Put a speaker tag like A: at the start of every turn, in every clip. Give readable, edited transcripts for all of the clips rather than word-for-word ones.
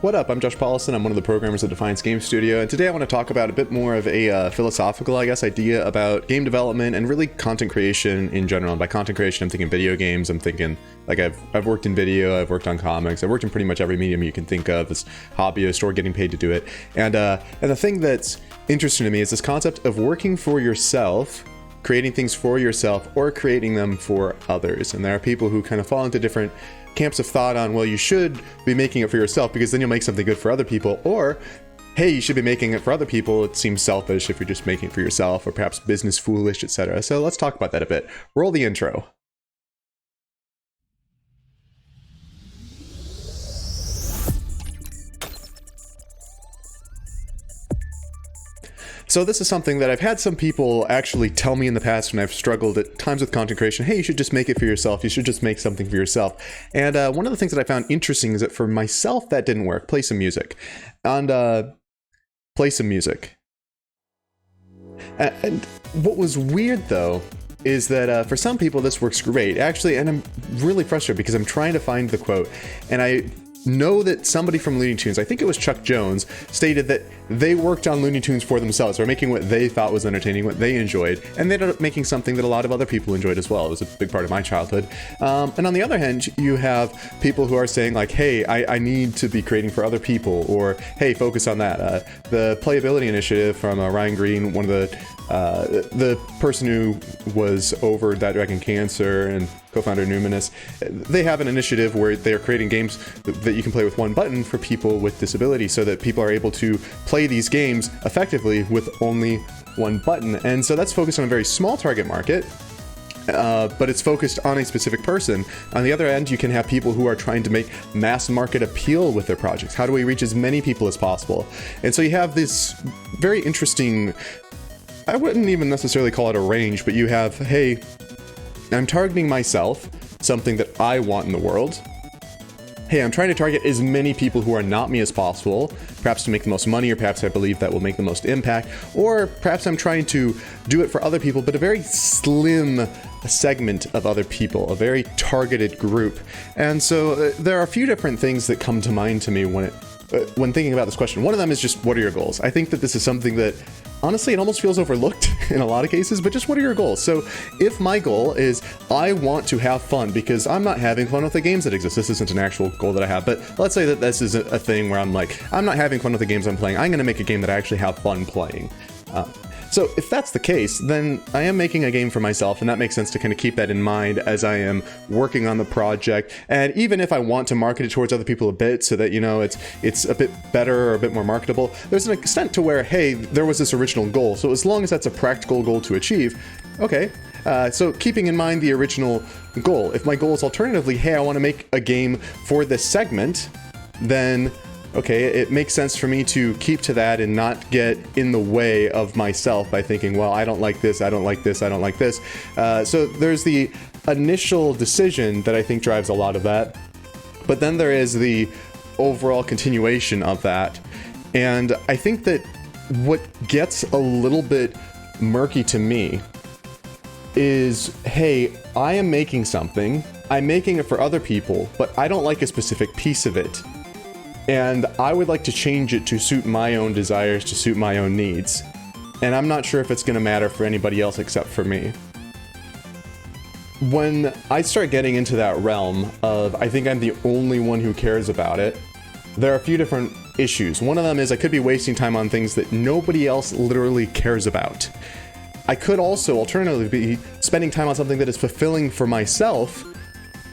A: What up? I'm Josh Paulson. I'm one of the programmers at Defiance Game Studio, and today I want to talk about a bit more of a philosophical, idea about game development and really content creation in general. And by content creation, I'm thinking video games. I'm thinking, I've worked in video, I've worked on comics, I've worked in pretty much every medium you can think of as hobbyist or getting paid to do it. And the thing that's interesting to me is this concept of working for yourself, creating things for yourself, or creating them for others. And there are people who kind of fall into different camps of thought on, well, you should be making it for yourself because then you'll make something good for other people, or hey, you should be making it for other people. It seems selfish if you're just making it for yourself, or perhaps business foolish, etc. So let's talk about that a bit. Roll the intro. So this is something that I've had some people actually tell me in the past when I've struggled at times with content creation. Hey, you should just make it for yourself. You should just make something for yourself. And one of the things that I found interesting is that for myself, that didn't work. Play some music. And play some music. And what was weird, though, is that for some people, this works great. Actually, and I'm really frustrated because I'm trying to find the quote. And I know that somebody from Looney Tunes, I think it was Chuck Jones, stated that they worked on Looney Tunes for themselves, or making what they thought was entertaining, what they enjoyed, and they ended up making something that a lot of other people enjoyed as well. It was a big part of my childhood. And on the other hand, you have people who are saying like, hey, I need to be creating for other people, or hey, focus on that. The Playability Initiative from Ryan Green, one of the person who was over That Dragon Cancer and co-founder Numinous, they have an initiative where they're creating games that you can play with one button for people with disabilities, so that people are able to play these games effectively with only one button. And so that's focused on a very small target market, but it's focused on a specific person. On the other end, you can have people who are trying to make mass market appeal with their projects. How do we reach as many people as possible? And so you have this very interesting, I wouldn't even necessarily call it a range, but you have, hey, I'm targeting myself, something that I want in the world. Hey, I'm trying to target as many people who are not me as possible, perhaps to make the most money, or perhaps I believe that will make the most impact, or perhaps I'm trying to do it for other people, but a very slim segment of other people, a very targeted group. And so there are a few different things that come to mind to me when thinking about this question. One of them is just, what are your goals? I think that this is something that, honestly, it almost feels overlooked in a lot of cases, but just what are your goals? So if my goal is, I want to have fun because I'm not having fun with the games that exist. This isn't an actual goal that I have, but let's say that this is a thing where I'm like, I'm not having fun with the games I'm playing. I'm going to make a game that I actually have fun playing. So if that's the case, then I am making a game for myself, and that makes sense to kind of keep that in mind as I am working on the project. And even if I want to market it towards other people a bit so that, you know, it's a bit better or a bit more marketable, there's an extent to where, hey, there was this original goal. So as long as that's a practical goal to achieve, okay. So keeping in mind the original goal, if my goal is alternatively, hey, I want to make a game for this segment, then okay, it makes sense for me to keep to that and not get in the way of myself by thinking, well, I don't like this, I don't like this, I don't like this. So there's the initial decision that I think drives a lot of that. But then there is the overall continuation of that. And I think that what gets a little bit murky to me is, hey, I am making something, I'm making it for other people, but I don't like a specific piece of it. And I would like to change it to suit my own desires, to suit my own needs. And I'm not sure if it's going to matter for anybody else except for me. When I start getting into that realm of, I think I'm the only one who cares about it, there are a few different issues. One of them is I could be wasting time on things that nobody else literally cares about. I could also alternatively be spending time on something that is fulfilling for myself,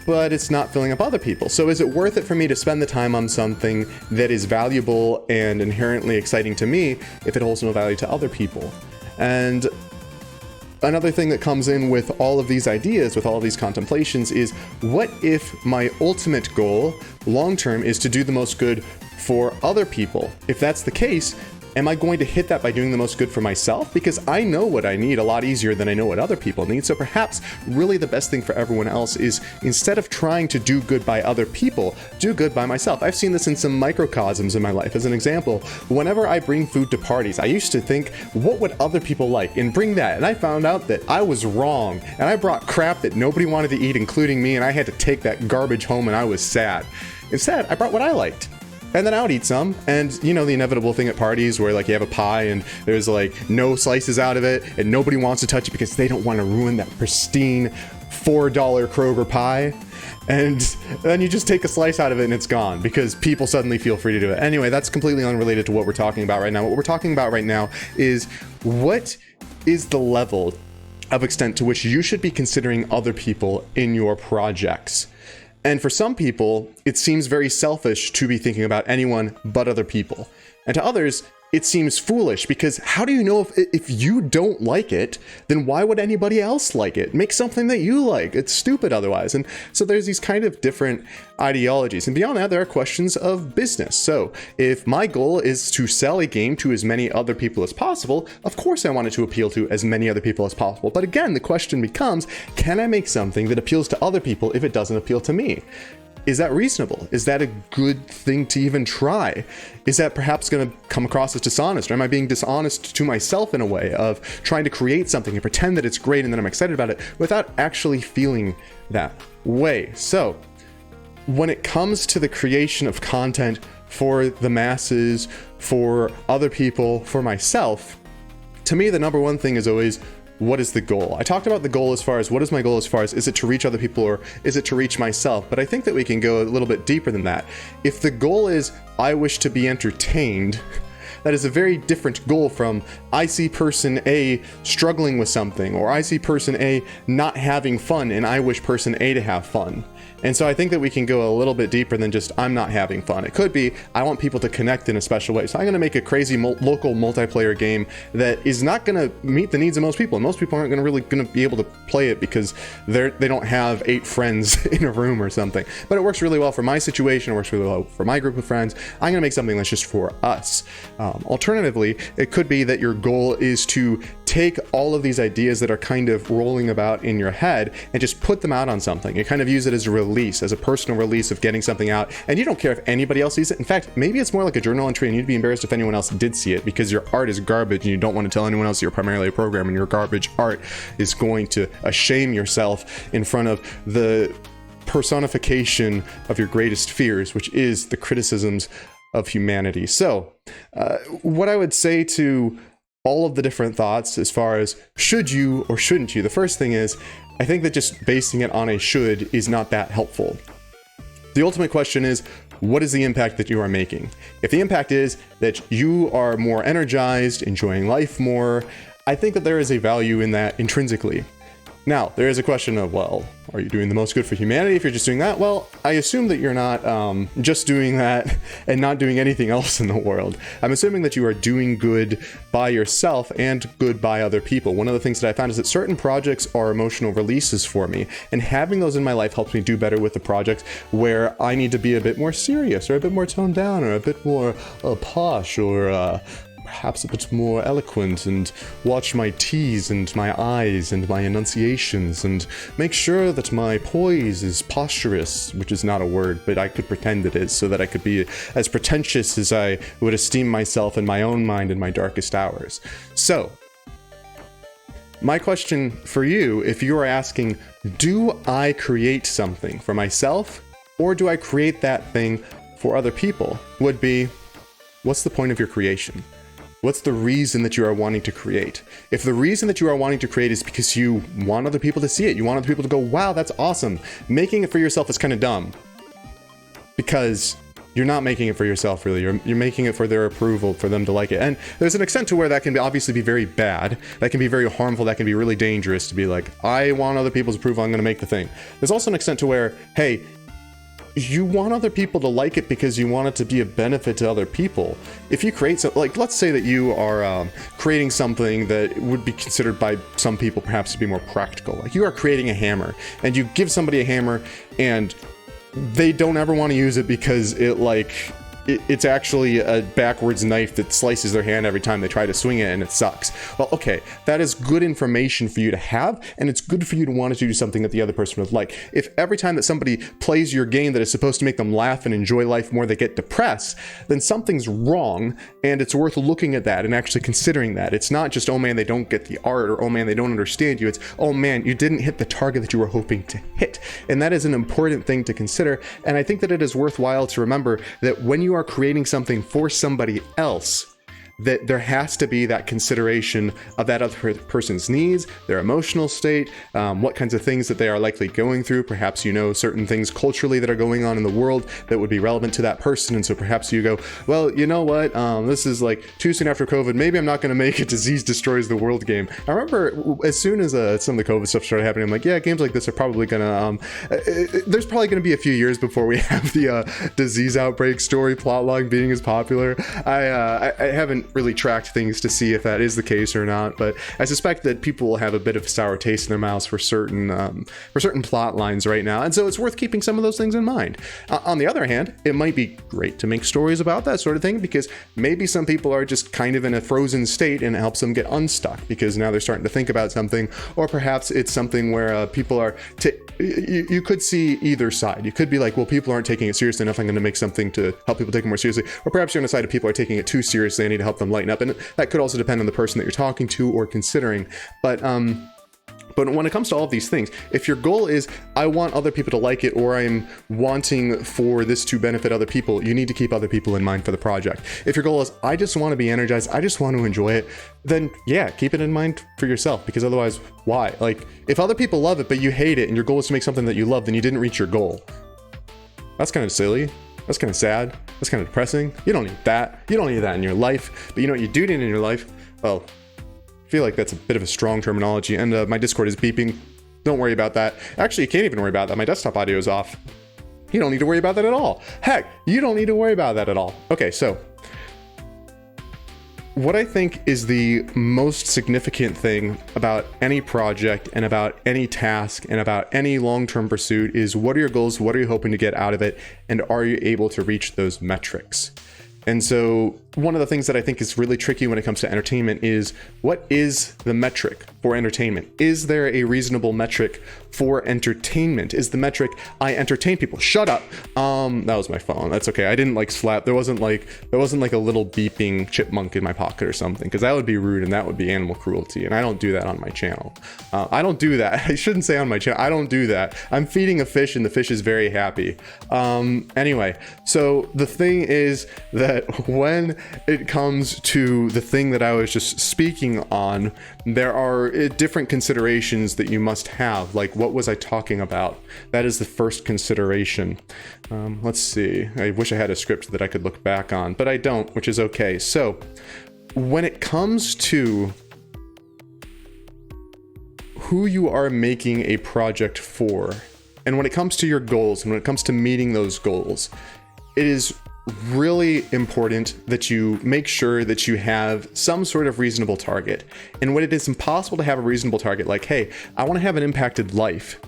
A: but it's not filling up other people. So is it worth it for me to spend the time on something that is valuable and inherently exciting to me if it holds no value to other people? And another thing that comes in with all of these ideas, with all of these contemplations, is what if my ultimate goal long-term is to do the most good for other people? If that's the case, am I going to hit that by doing the most good for myself? Because I know what I need a lot easier than I know what other people need. So perhaps really the best thing for everyone else is, instead of trying to do good by other people, do good by myself. I've seen this in some microcosms in my life. As an example, whenever I bring food to parties, I used to think, what would other people like? And bring that. And I found out that I was wrong. And I brought crap that nobody wanted to eat, including me, and I had to take that garbage home, and I was sad. Instead, I brought what I liked. and then I would eat some. And you know, the inevitable thing at parties where like you have a pie and there's like no slices out of it and nobody wants to touch it because they don't want to ruin that pristine $4 Kroger pie. And then you just take a slice out of it and it's gone because people suddenly feel free to do it. Anyway, that's completely unrelated to what we're talking about right now. What we're talking about right now is what is the level of extent to which you should be considering other people in your projects. And for some people, it seems very selfish to be thinking about anyone but other people. And to others, it seems foolish because how do you know if you don't like it, then why would anybody else like it? Make something that you like. It's stupid otherwise. And so there's these kind of different ideologies. And beyond that, there are questions of business. So if my goal is to sell a game to as many other people as possible, of course I want it to appeal to as many other people as possible. But again, the question becomes, can I make something that appeals to other people if it doesn't appeal to me? Is that reasonable? Is that a good thing to even try? Is that perhaps going to come across as dishonest? Or am I being dishonest to myself in a way of trying to create something and pretend that it's great and that I'm excited about it without actually feeling that way? So when it comes to the creation of content for the masses, for other people, for myself, to me, the number one thing is always, what is the goal? I talked about the goal as far as what is my goal as far as is it to reach other people or is it to reach myself? But I think that we can go a little bit deeper than that. If the goal is I wish to be entertained, that is a very different goal from I see person A struggling with something, or I see person A not having fun and I wish person A to have fun. And so I think that we can go a little bit deeper than just I'm not having fun. It could be I want people to connect in a special way. So I'm going to make a crazy local multiplayer game that is not going to meet the needs of most people. And most people aren't going to be able to play it because they don't have 8 friends in a room or something. But it works really well for my situation. It works really well for my group of friends. I'm going to make something that's just for us. Alternatively, it could be that your goal is to take all of these ideas that are kind of rolling about in your head and just put them out on something. You kind of use it as a release, as a personal release of getting something out, and you don't care if anybody else sees it. In fact, maybe it's more like a journal entry and you'd be embarrassed if anyone else did see it because your art is garbage and you don't want to tell anyone else you're primarily a programmer and your garbage art is going to shame yourself in front of the personification of your greatest fears, which is the criticisms of humanity. So what I would say to all of the different thoughts as far as should you or shouldn't you, the first thing is I think that just basing it on a should is not that helpful. The ultimate question is, what is the impact that you are making? If the impact is that you are more energized, enjoying life more, I think that there is a value in that intrinsically. Now, there is a question of, well, are you doing the most good for humanity if you're just doing that? Well, I assume that you're not just doing that and not doing anything else in the world. I'm assuming that you are doing good by yourself and good by other people. One of the things that I found is that certain projects are emotional releases for me, and having those in my life helps me do better with the projects where I need to be a bit more serious or a bit more toned down or a bit more posh or perhaps a bit more eloquent, and watch my T's and my I's and my enunciations and make sure that my poise is posturous, which is not a word, but I could pretend it is, so that I could be as pretentious as I would esteem myself in my own mind in my darkest hours. So, my question for you, if you are asking, do I create something for myself or do I create that thing for other people, would be, what's the point of your creation? What's the reason that you are wanting to create? If the reason that you are wanting to create is because you want other people to see it, you want other people to go, wow, that's awesome. Making it for yourself is kind of dumb because you're not making it for yourself, really. You're making it for their approval, for them to like it. And there's an extent to where that can obviously be very bad. That can be very harmful. That can be really dangerous to be like, I want other people's approval. I'm going to make the thing. There's also an extent to where, hey, you want other people to like it because you want it to be a benefit to other people. If you create something, like let's say that you are creating something that would be considered by some people perhaps to be more practical. Like you are creating a hammer and you give somebody a hammer and they don't ever want to use it because it's actually a backwards knife that slices their hand every time they try to swing it and it sucks. Well, okay, that is good information for you to have, and it's good for you to want to do something that the other person would like. If every time that somebody plays your game that is supposed to make them laugh and enjoy life more, they get depressed, then something's wrong, and it's worth looking at that and actually considering that. It's not just, oh man, they don't get the art, or oh man, they don't understand you. It's, oh man, you didn't hit the target that you were hoping to hit. And that is an important thing to consider, and I think that it is worthwhile to remember that when you are creating something for somebody else, that there has to be that consideration of that other person's needs, their emotional state, what kinds of things that they are likely going through. Perhaps you know certain things culturally that are going on in the world that would be relevant to that person, and so perhaps you go, well, you know what, this is like too soon after COVID, maybe I'm not going to make a disease destroys the world game. I remember as soon as some of the COVID stuff started happening, I'm like, yeah, games like this are probably going to, there's probably going to be a few years before we have the disease outbreak story plotline being as popular. I haven't really tracked things to see if that is the case or not, but I suspect that people will have a bit of a sour taste in their mouths for certain plot lines right now, and so it's worth keeping some of those things in mind. On the other hand, it might be great to make stories about that sort of thing, because maybe some people are just kind of in a frozen state and it helps them get unstuck because now they're starting to think about something, or perhaps it's something where people are you could see either side. You could be like, well, people aren't taking it seriously enough, I'm going to make something to help people take it more seriously. Or perhaps you're on the side of people are taking it too seriously, I need to help them lighten up. And that could also depend on the person that you're talking to or considering. But when it comes to all of these things, if your goal is, I want other people to like it, or I'm wanting for this to benefit other people, you need to keep other people in mind for the project. If your goal is, I just want to be energized, I just want to enjoy it, then yeah, keep it in mind for yourself, because otherwise, why? Like, if other people love it, but you hate it, and your goal is to make something that you love, then you didn't reach your goal. That's kind of silly. That's kind of sad. That's kind of depressing. You don't need that. You don't need that in your life. But you know what you do need in your life? Well, I feel like that's a bit of a strong terminology, and my Discord is beeping. Don't worry about that. Actually, you can't even worry about that. My desktop audio is off. You don't need to worry about that at all. Heck, you don't need to worry about that at all. Okay, so what I think is the most significant thing about any project and about any task and about any long-term pursuit is, what are your goals? What are you hoping to get out of it? And are you able to reach those metrics? And so one of the things that I think is really tricky when it comes to entertainment is, what is the metric for entertainment? Is there a reasonable metric for entertainment? Is the metric, I entertain people? Shut up. That was my phone. That's okay. I didn't like slap. There wasn't like a little beeping chipmunk in my pocket or something, because that would be rude and that would be animal cruelty. And I don't do that on my channel. I don't do that. I shouldn't say on my channel. I don't do that. I'm feeding a fish and the fish is very happy. Anyway, so the thing is that when it comes to the thing that I was just speaking on, there are different considerations that you must have. Like, what was I talking about? That is the first consideration. Let's see. I wish I had a script that I could look back on, but I don't, which is okay. So when it comes to who you are making a project for, and when it comes to your goals, and when it comes to meeting those goals, it is really important that you make sure that you have some sort of reasonable target. And when it is impossible to have a reasonable target, like, hey, I want to have an impacted life,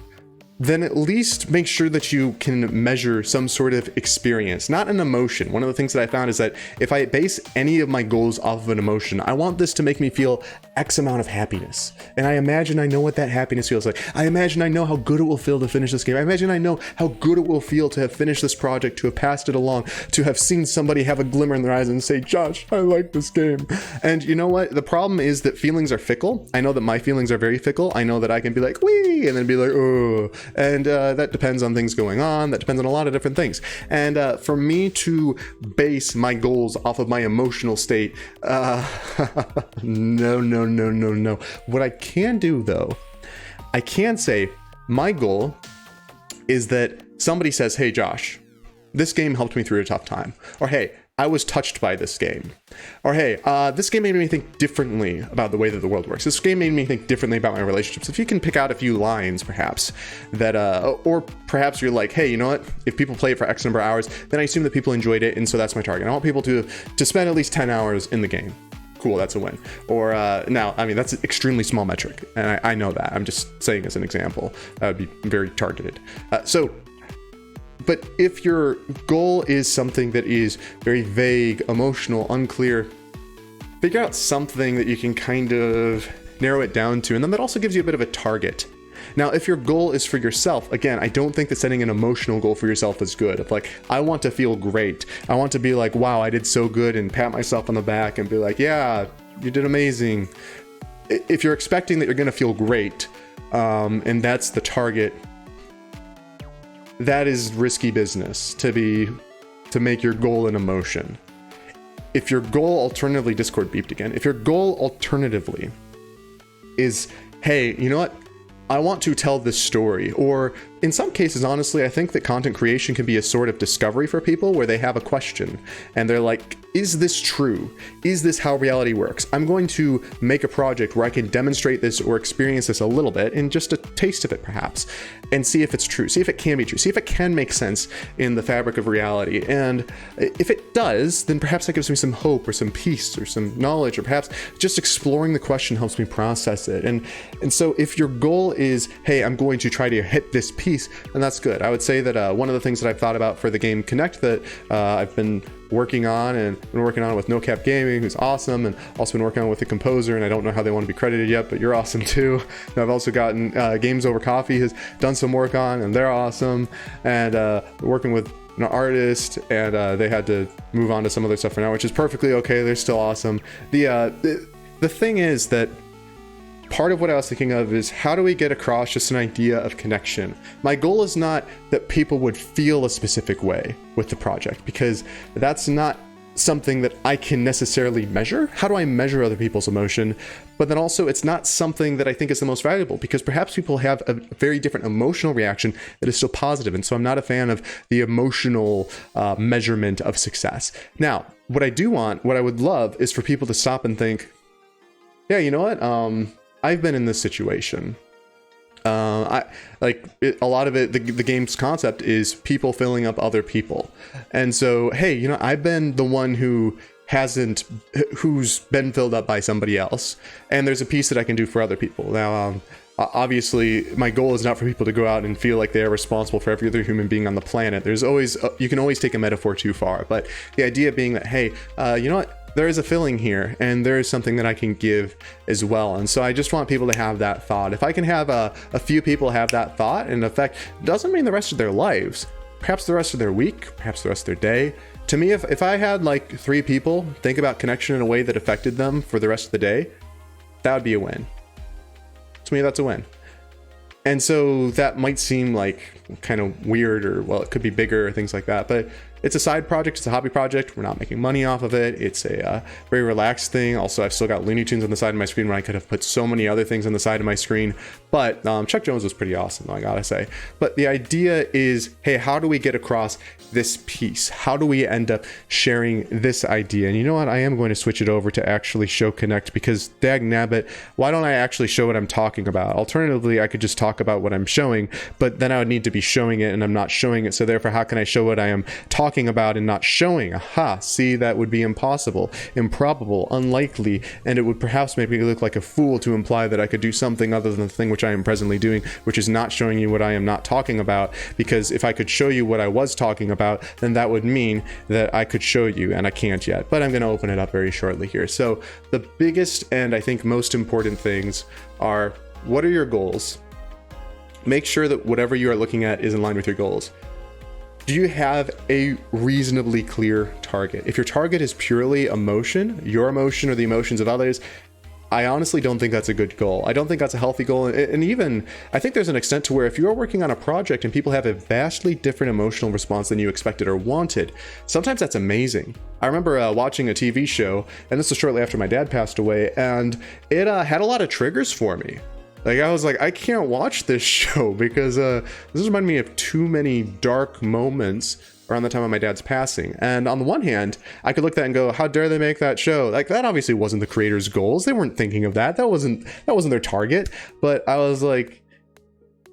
A: then at least make sure that you can measure some sort of experience, not an emotion. One of the things that I found is that if I base any of my goals off of an emotion, I want this to make me feel X amount of happiness. And I imagine I know what that happiness feels like. I imagine I know how good it will feel to finish this game. I imagine I know how good it will feel to have finished this project, to have passed it along, to have seen somebody have a glimmer in their eyes and say, Josh, I like this game. And you know what? The problem is that feelings are fickle. I know that my feelings are very fickle. I know that I can be like, wee, and then be like, oh. And that depends on things going on. That depends on a lot of different things. And for me to base my goals off of my emotional state, no. What I can do, though, I can say my goal is that somebody says, hey, Josh, this game helped me through a tough time. Or, hey, I was touched by this game. Or, hey, this game made me think differently about the way that the world works. This game made me think differently about my relationships. If you can pick out a few lines, perhaps, that, or perhaps you're like, hey, you know what? If people play it for X number of hours, then I assume that people enjoyed it, and so that's my target. I want people to spend at least 10 hours in the game. Cool, that's a win. Or now, I mean, that's an extremely small metric, and I know that. I'm just saying as an example. That would be very targeted. But if your goal is something that is very vague, emotional, unclear, figure out something that you can kind of narrow it down to, and then that also gives you a bit of a target. Now, if your goal is for yourself, again, I don't think that setting an emotional goal for yourself is good. If like, I want to feel great. I want to be like, wow, I did so good, and pat myself on the back and be like, yeah, you did amazing. If you're expecting that you're going to feel great, and that's the target, that is risky business, to be to make your goal an emotion. If your goal alternatively, Discord beeped again. If your goal alternatively is, hey, you know what? I want to tell this story. Or in some cases, honestly, I think that content creation can be a sort of discovery for people where they have a question and they're like, is this true? Is this how reality works? I'm going to make a project where I can demonstrate this or experience this a little bit in just a taste of it perhaps, and see if it's true, see if it can be true, see if it can make sense in the fabric of reality. And if it does, then perhaps that gives me some hope or some peace or some knowledge, or perhaps just exploring the question helps me process it. And so if your goal is, hey, I'm going to try to hit this piece, and that's good. I would say that one of the things that I've thought about for the game Connect that I've been working on with No Cap Gaming, who's awesome, and also been working on with the composer, and I don't know how they want to be credited yet, but you're awesome too. And I've also gotten Games Over Coffee has done some work on, and they're awesome, and working with an artist, and they had to move on to some other stuff for now, which is perfectly okay. They're still awesome. The thing is that part of what I was thinking of is, how do we get across just an idea of connection? My goal is not that people would feel a specific way with the project, because that's not something that I can necessarily measure. How do I measure other people's emotion? But then also, it's not something that I think is the most valuable, because perhaps people have a very different emotional reaction that is still positive. And so I'm not a fan of the emotional measurement of success. Now, what I would love is for people to stop and think, yeah, you know what? I've been in this situation. A lot of it, the game's concept is people filling up other people. And so, hey, you know, I've been the one who's been filled up by somebody else. And there's a piece that I can do for other people. Now, obviously, my goal is not for people to go out and feel like they are responsible for every other human being on the planet. There's always, you can always take a metaphor too far. But the idea being that, hey, you know what? There is a filling here, and there is something that I can give as well. And so I just want people to have that thought. If I can have a few people have that thought, and in effect, doesn't mean the rest of their lives, perhaps the rest of their week, perhaps the rest of their day. To me, if I had like 3 people think about connection in a way that affected them for the rest of the day, that would be a win. To me, that's a win. And so that might seem like kind of weird, or, well, it could be bigger or things like that, but it's a side project. It's a hobby project. We're not making money off of it. It's a very relaxed thing. Also, I've still got Looney Tunes on the side of my screen when I could have put so many other things on the side of my screen. But Chuck Jones was pretty awesome, I gotta say. But the idea is, hey, how do we get across this piece? How do we end up sharing this idea? And you know what? I am going to switch it over to actually show Connect, because dag nabbit, why don't I actually show what I'm talking about? Alternatively, I could just talk about what I'm showing, but then I would need to be showing it, and I'm not showing it. So therefore, how can I show what I am talking about and not showing? Aha, see, that would be impossible, improbable, unlikely, and it would perhaps make me look like a fool to imply that I could do something other than the thing which I am presently doing, which is not showing you what I am not talking about. Because if I could show you what I was talking about, then that would mean that I could show you, and I can't yet, but I'm going to open it up very shortly here. So the biggest and I think most important things are, what are your goals? Make sure that whatever you are looking at is in line with your goals. Do you have a reasonably clear target? If your target is purely emotion, your emotion or the emotions of others, I honestly don't think that's a good goal. I don't think that's a healthy goal. And even, I think there's an extent to where if you're working on a project and people have a vastly different emotional response than you expected or wanted, sometimes that's amazing. I remember watching a TV show, and this was shortly after my dad passed away, and it had a lot of triggers for me. Like, I was like, I can't watch this show because this reminded me of too many dark moments around the time of my dad's passing. And on the one hand, I could look at that and go, how dare they make that show? Like, that obviously wasn't the creators' goals. They weren't thinking of that. That wasn't their target. But I was like,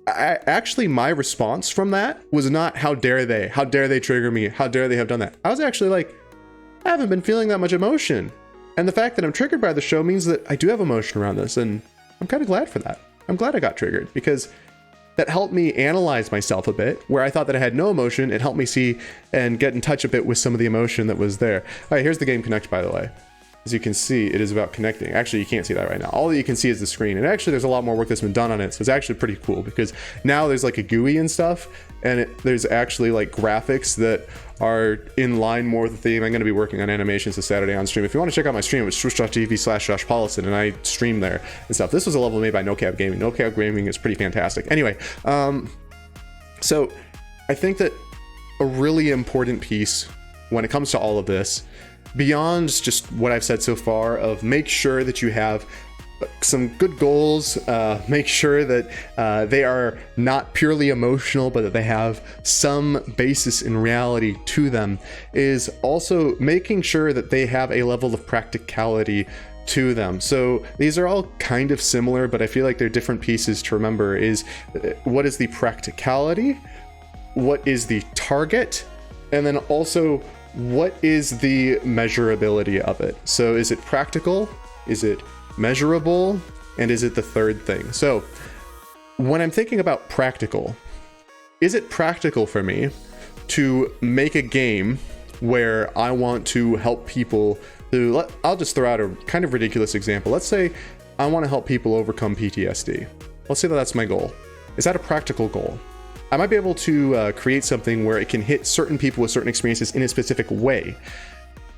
A: actually, my response from that was not, how dare they trigger me? How dare they have done that? I was actually like, I haven't been feeling that much emotion. And the fact that I'm triggered by the show means that I do have emotion around this. And I'm kind of glad for that. I'm glad I got triggered, because that helped me analyze myself a bit. Where I thought that I had no emotion, it helped me see and get in touch a bit with some of the emotion that was there. All right, here's the game Connect, by the way. As you can see, it is about connecting. Actually, you can't see that right now. All that you can see is the screen. And actually, there's a lot more work that's been done on it. So it's actually pretty cool, because now there's like a GUI and stuff. And there's actually like graphics that are in line more with the theme. I'm going to be working on animations this Saturday on stream. If you want to check out my stream, it's twitch.tv/JoshPaulison, and I stream there and stuff. This was a level made by No Cap Gaming. No Cap Gaming is pretty fantastic. Anyway, so I think that a really important piece when it comes to all of this, beyond just what I've said so far of make sure that you have some good goals, make sure that they are not purely emotional, but that they have some basis in reality to them, is also making sure that they have a level of practicality to them. So these are all kind of similar, but I feel like they're different pieces to remember. Is what is the practicality, what is the target, and then also what is the measurability of it. So is it practical, is it measurable, and is it the third thing? So when I'm thinking about practical, is it practical for me to make a game where I want to help people who, I'll just throw out a kind of ridiculous example. Let's say I want to help people overcome PTSD. Let's say that that's my goal. Is that a practical goal? I might be able to create something where it can hit certain people with certain experiences in a specific way.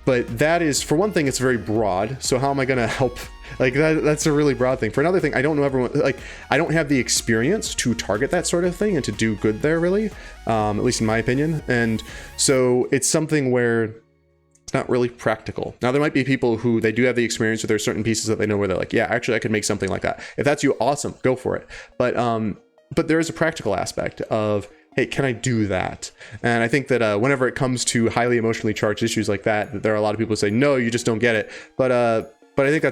A: But that is, for one thing, it's very broad. So how am I going to help? Like that's a really broad thing. For another thing, I don't know everyone, like I don't have the experience to target that sort of thing and to do good there really, at least in my opinion. And so it's something where it's not really practical. Now there might be people who they do have the experience, or there's certain pieces that they know where they're like, yeah, actually I could make something like that. If that's you, awesome, go for it. But there is a practical aspect of, hey, can I do that? And I think that whenever it comes to highly emotionally charged issues like that, there are a lot of people who say, no, you just don't get it. But I think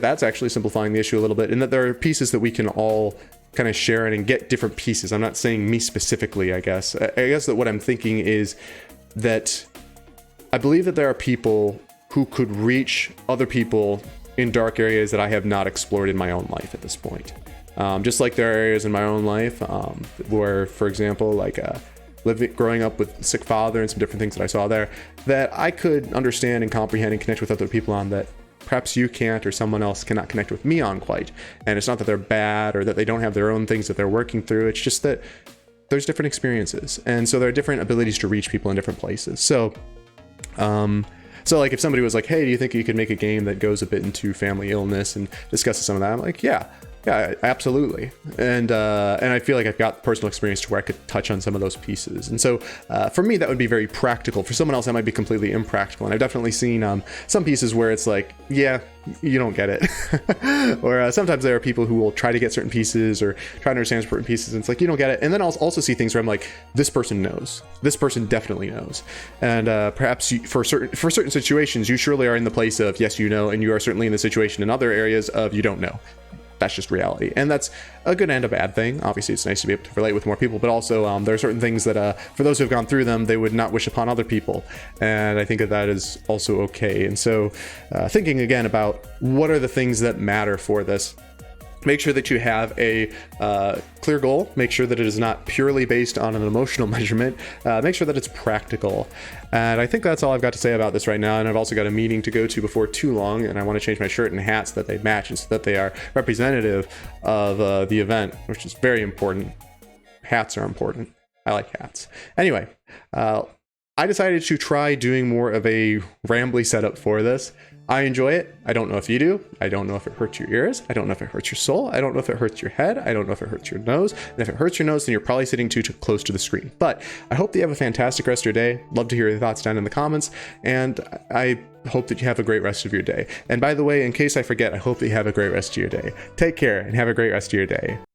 A: that's actually simplifying the issue a little bit, in that there are pieces that we can all kind of share in and get different pieces. I'm not saying me specifically, I guess. I guess that what I'm thinking is that I believe that there are people who could reach other people in dark areas that I have not explored in my own life at this point. Just like there are areas in my own life where, for example, like growing up with a sick father and some different things that I saw there, that I could understand and comprehend and connect with other people on, that perhaps you can't, or someone else cannot connect with me on quite. And it's not that they're bad or that they don't have their own things that they're working through. It's just that there's different experiences. And so there are different abilities to reach people in different places. So like if somebody was like, hey, do you think you could make a game that goes a bit into family illness and discusses some of that? I'm like, yeah, absolutely. And I feel like I've got personal experience to where I could touch on some of those pieces. And so for me, that would be very practical. For someone else, that might be completely impractical. And I've definitely seen some pieces where it's like, yeah, you don't get it. Or sometimes there are people who will try to get certain pieces or try to understand certain pieces, and it's like, you don't get it. And then I'll also see things where I'm like, this person knows. This person definitely knows. And perhaps for certain situations, you surely are in the place of, yes, you know, and you are certainly in the situation in other areas of you don't know. That's just reality, and that's a good and a bad thing. Obviously, it's nice to be able to relate with more people, but also there are certain things that for those who have gone through them, they would not wish upon other people, and I think that is also okay. And so thinking again about what are the things that matter for this, make sure that you have a clear goal. Make sure that it is not purely based on an emotional measurement. Make sure that it's practical. And I think that's all I've got to say about this right now. And I've also got a meeting to go to before too long, and I want to change my shirt and hats so that they match and so that they are representative of the event, which is very important. Hats are important. I like hats. Anyway, I decided to try doing more of a rambly setup for this. I enjoy it. I don't know if you do. I don't know if it hurts your ears. I don't know if it hurts your soul. I don't know if it hurts your head. I don't know if it hurts your nose. And if it hurts your nose, then you're probably sitting too close to the screen. But I hope that you have a fantastic rest of your day. Love to hear your thoughts down in the comments. And I hope that you have a great rest of your day. And by the way, in case I forget, I hope that you have a great rest of your day. Take care and have a great rest of your day.